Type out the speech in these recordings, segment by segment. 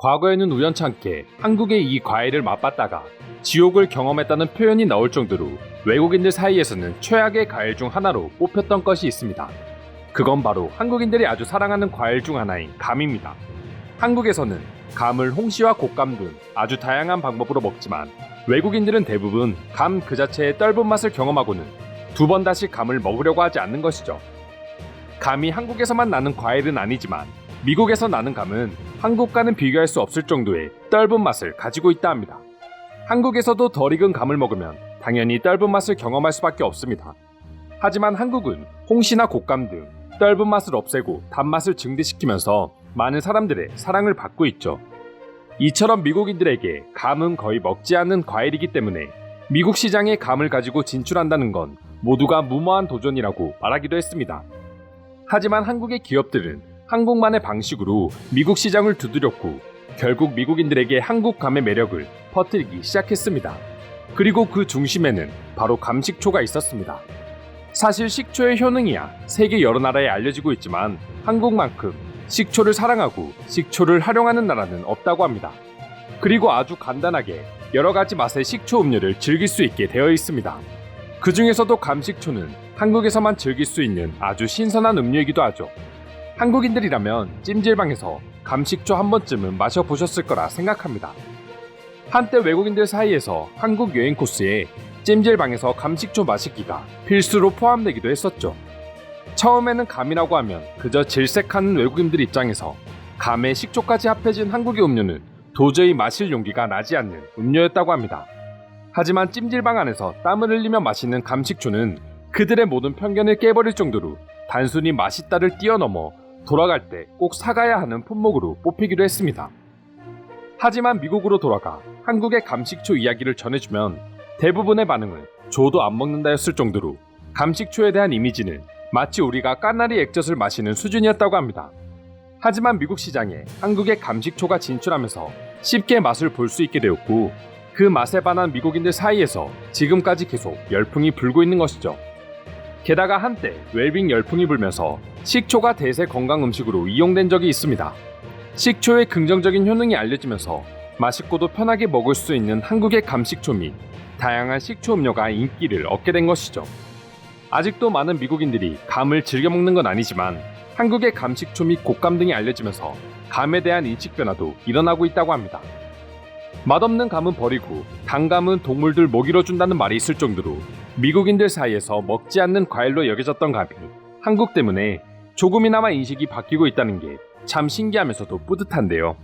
과거에는 우연찮게 한국의 이 과일을 맛봤다가 지옥을 경험했다는 표현이 나올 정도로 외국인들 사이에서는 최악의 과일 중 하나로 뽑혔던 것이 있습니다. 그건 바로 한국인들이 아주 사랑하는 과일 중 하나인 감입니다. 한국에서는 감을 홍시와 곶감 등 아주 다양한 방법으로 먹지만 외국인들은 대부분 감 그 자체의 떫은 맛을 경험하고는 두 번 다시 감을 먹으려고 하지 않는 것이죠. 감이 한국에서만 나는 과일은 아니지만 미국에서 나는 감은 한국과는 비교할 수 없을 정도의 떫은 맛을 가지고 있다 합니다. 한국에서도 덜 익은 감을 먹으면 당연히 떫은 맛을 경험할 수밖에 없습니다. 하지만 한국은 홍시나 곶감 등 떫은 맛을 없애고 단맛을 증대시키면서 많은 사람들의 사랑을 받고 있죠. 이처럼 미국인들에게 감은 거의 먹지 않는 과일이기 때문에 미국 시장에 감을 가지고 진출한다는 건 모두가 무모한 도전이라고 말하기도 했습니다. 하지만 한국의 기업들은 한국만의 방식으로 미국 시장을 두드렸고 결국 미국인들에게 한국 감의 매력을 퍼뜨리기 시작했습니다. 그리고 그 중심에는 바로 감식초가 있었습니다. 사실 식초의 효능이야 세계 여러 나라에 알려지고 있지만 한국만큼 식초를 사랑하고 식초를 활용하는 나라는 없다고 합니다. 그리고 아주 간단하게 여러 가지 맛의 식초 음료를 즐길 수 있게 되어 있습니다. 그 중에서도 감식초는 한국에서만 즐길 수 있는 아주 신선한 음료이기도 하죠. 한국인들이라면 찜질방에서 감식초 한 번쯤은 마셔보셨을 거라 생각합니다. 한때 외국인들 사이에서 한국 여행 코스에 찜질방에서 감식초 마시기가 필수로 포함되기도 했었죠. 처음에는 감이라고 하면 그저 질색하는 외국인들 입장에서 감에 식초까지 합해진 한국의 음료는 도저히 마실 용기가 나지 않는 음료였다고 합니다. 하지만 찜질방 안에서 땀을 흘리며 마시는 감식초는 그들의 모든 편견을 깨버릴 정도로 단순히 맛있다를 뛰어넘어 돌아갈 때 꼭 사가야 하는 품목으로 뽑히기도 했습니다. 하지만 미국으로 돌아가 한국의 감식초 이야기를 전해주면 대부분의 반응은 저도 안 먹는다였을 정도로 감식초에 대한 이미지는 마치 우리가 까나리 액젓을 마시는 수준이었다고 합니다. 하지만 미국 시장에 한국의 감식초가 진출하면서 쉽게 맛을 볼 수 있게 되었고 그 맛에 반한 미국인들 사이에서 지금까지 계속 열풍이 불고 있는 것이죠. 게다가 한때 웰빙 열풍이 불면서 식초가 대세 건강 음식으로 이용된 적이 있습니다. 식초의 긍정적인 효능이 알려지면서 맛있고도 편하게 먹을 수 있는 한국의 감식초 및 다양한 식초 음료가 인기를 얻게 된 것이죠. 아직도 많은 미국인들이 감을 즐겨 먹는 건 아니지만 한국의 감식초 및 곶감 등이 알려지면서 감에 대한 인식 변화도 일어나고 있다고 합니다. 맛없는 감은 버리고 단감은 동물들 먹이로 준다는 말이 있을 정도로 미국인들 사이에서 먹지 않는 과일로 여겨졌던 감이 한국 때문에 조금이나마 인식이 바뀌고 있다는 게 참 신기하면서도 뿌듯한데요.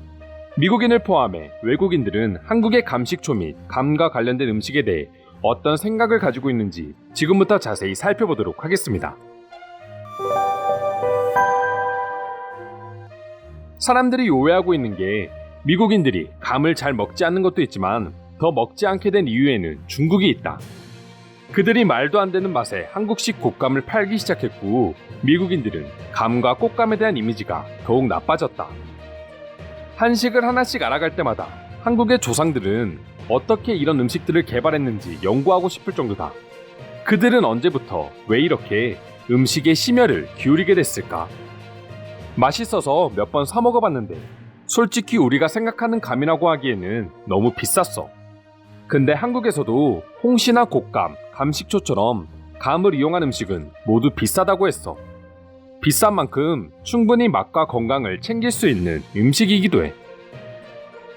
미국인을 포함해 외국인들은 한국의 감식초 및 감과 관련된 음식에 대해 어떤 생각을 가지고 있는지 지금부터 자세히 살펴보도록 하겠습니다. 사람들이 오해하고 있는 게 미국인들이 감을 잘 먹지 않는 것도 있지만 더 먹지 않게 된 이유에는 중국이 있다. 그들이 말도 안 되는 맛에 한국식 곶감을 팔기 시작했고 미국인들은 감과 곶감에 대한 이미지가 더욱 나빠졌다. 한식을 하나씩 알아갈 때마다 한국의 조상들은 어떻게 이런 음식들을 개발했는지 연구하고 싶을 정도다. 그들은 언제부터 왜 이렇게 음식에 심혈을 기울이게 됐을까? 맛있어서 몇 번 사 먹어봤는데 솔직히 우리가 생각하는 감이라고 하기에는 너무 비쌌어. 근데 한국에서도 홍시나 곶감, 감식초처럼 감을 이용한 음식은 모두 비싸다고 했어. 비싼 만큼 충분히 맛과 건강을 챙길 수 있는 음식이기도 해.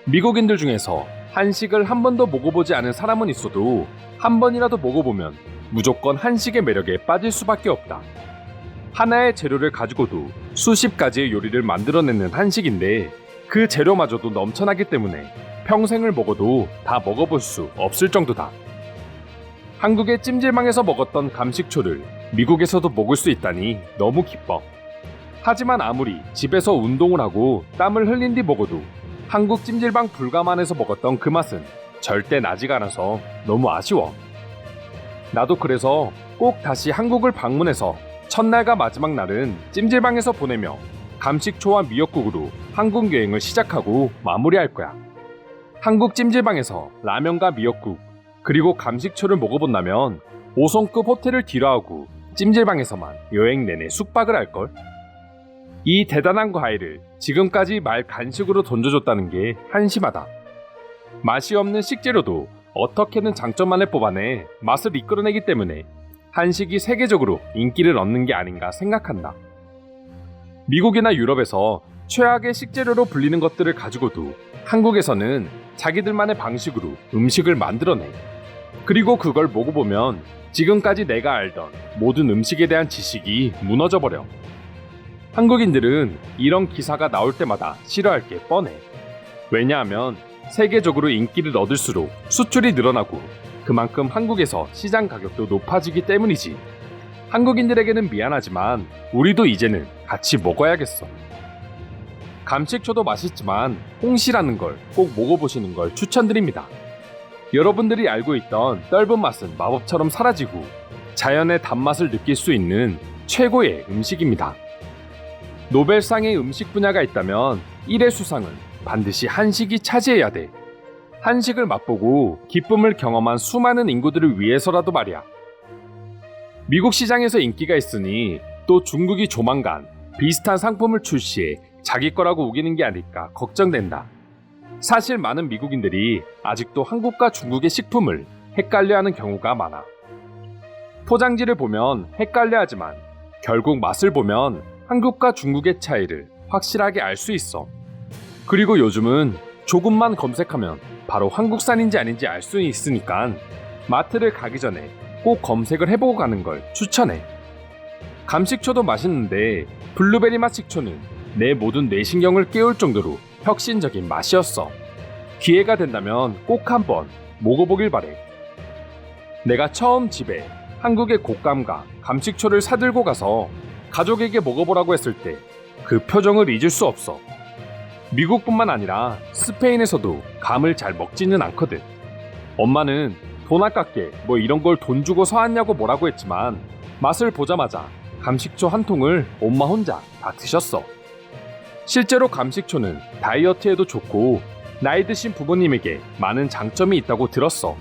미국인들 중에서 한식을 한 번도 먹어보지 않은 사람은 있어도 한 번이라도 먹어보면 무조건 한식의 매력에 빠질 수밖에 없다. 하나의 재료를 가지고도 수십 가지의 요리를 만들어내는 한식인데 그 재료마저도 넘쳐나기 때문에 평생을 먹어도 다 먹어볼 수 없을 정도다. 한국의 찜질방에서 먹었던 감식초를 미국에서도 먹을 수 있다니 너무 기뻐. 하지만 아무리 집에서 운동을 하고 땀을 흘린 뒤 먹어도 한국 찜질방 불감 안에서 먹었던 그 맛은 절대 나지가 않아서 너무 아쉬워. 나도 그래서 꼭 다시 한국을 방문해서 첫날과 마지막 날은 찜질방에서 보내며 감식초와 미역국으로 한국 여행을 시작하고 마무리할 거야. 한국 찜질방에서 라면과 미역국 그리고 감식초를 먹어본다면 5성급 호텔을 뒤로하고 찜질방에서만 여행 내내 숙박을 할걸? 이 대단한 과일을 지금까지 말 간식으로 던져줬다는 게 한심하다. 맛이 없는 식재료도 어떻게든 장점만을 뽑아내 맛을 이끌어내기 때문에 한식이 세계적으로 인기를 얻는 게 아닌가 생각한다. 미국이나 유럽에서 최악의 식재료로 불리는 것들을 가지고도 한국에서는 자기들만의 방식으로 음식을 만들어내. 그리고 그걸 먹어보면 지금까지 내가 알던 모든 음식에 대한 지식이 무너져버려. 한국인들은 이런 기사가 나올 때마다 싫어할 게 뻔해. 왜냐하면 세계적으로 인기를 얻을수록 수출이 늘어나고 그만큼 한국에서 시장 가격도 높아지기 때문이지. 한국인들에게는 미안하지만 우리도 이제는 같이 먹어야겠어. 감식초도 맛있지만 홍시라는 걸 꼭 먹어보시는 걸 추천드립니다. 여러분들이 알고 있던 떫은 맛은 마법처럼 사라지고 자연의 단맛을 느낄 수 있는 최고의 음식입니다. 노벨상의 음식 분야가 있다면 1의 수상은 반드시 한식이 차지해야 돼. 한식을 맛보고 기쁨을 경험한 수많은 인구들을 위해서라도 말이야. 미국 시장에서 인기가 있으니 또 중국이 조만간 비슷한 상품을 출시해 자기 거라고 우기는 게 아닐까 걱정된다. 사실 많은 미국인들이 아직도 한국과 중국의 식품을 헷갈려하는 경우가 많아. 포장지를 보면 헷갈려하지만 결국 맛을 보면 한국과 중국의 차이를 확실하게 알 수 있어. 그리고 요즘은 조금만 검색하면 바로 한국산인지 아닌지 알 수 있으니까 마트를 가기 전에 꼭 검색을 해보고 가는 걸 추천해. 감식초도 맛있는데 블루베리 맛 식초는 내 모든 뇌신경을 깨울 정도로 혁신적인 맛이었어. 기회가 된다면 꼭 한번 먹어보길 바래. 내가 처음 집에 한국의 곶감과 감식초를 사들고 가서 가족에게 먹어보라고 했을 때 그 표정을 잊을 수 없어. 미국뿐만 아니라 스페인에서도 감을 잘 먹지는 않거든. 엄마는 돈 아깝게 뭐 이런 걸 돈 주고 사왔냐고 뭐라고 했지만 맛을 보자마자 감식초 한 통을 엄마 혼자 다 드셨어. 실제로 감식초는 다이어트에도 좋고 나이 드신 부모님에게 많은 장점이 있다고 들었어.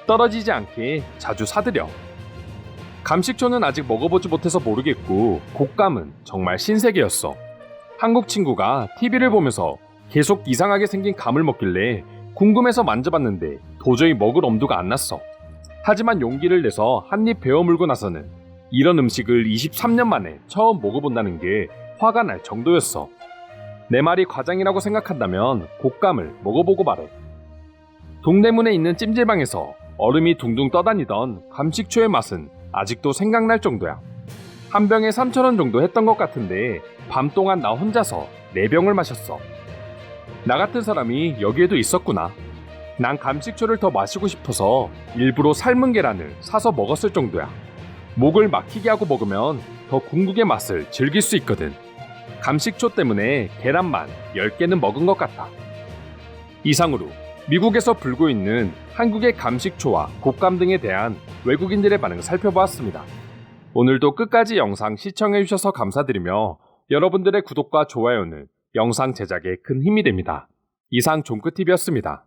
떨어지지 않게 자주 사드려. 감식초는 아직 먹어보지 못해서 모르겠고 곶감은 정말 신세계였어. 한국 친구가 TV를 보면서 계속 이상하게 생긴 감을 먹길래 궁금해서 만져봤는데 도저히 먹을 엄두가 안 났어. 하지만 용기를 내서 한 입 베어 물고 나서는 이런 음식을 23년 만에 처음 먹어본다는 게 화가 날 정도였어. 내 말이 과장이라고 생각한다면 곶감을 먹어보고 말해. 동대문에 있는 찜질방에서 얼음이 둥둥 떠다니던 감식초의 맛은 아직도 생각날 정도야. 한 병에 3,000원 정도 했던 것 같은데 밤 동안 나 혼자서 4병을 마셨어. 나 같은 사람이 여기에도 있었구나. 난 감식초를 더 마시고 싶어서 일부러 삶은 계란을 사서 먹었을 정도야. 목을 막히게 하고 먹으면 더 궁극의 맛을 즐길 수 있거든. 감식초 때문에 계란만 10개는 먹은 것 같아. 이상으로 미국에서 불고 있는 한국의 감식초와 곶감 등에 대한 외국인들의 반응을 살펴보았습니다. 오늘도 끝까지 영상 시청해주셔서 감사드리며 여러분들의 구독과 좋아요는 영상 제작에 큰 힘이 됩니다. 이상 종크TV였습니다.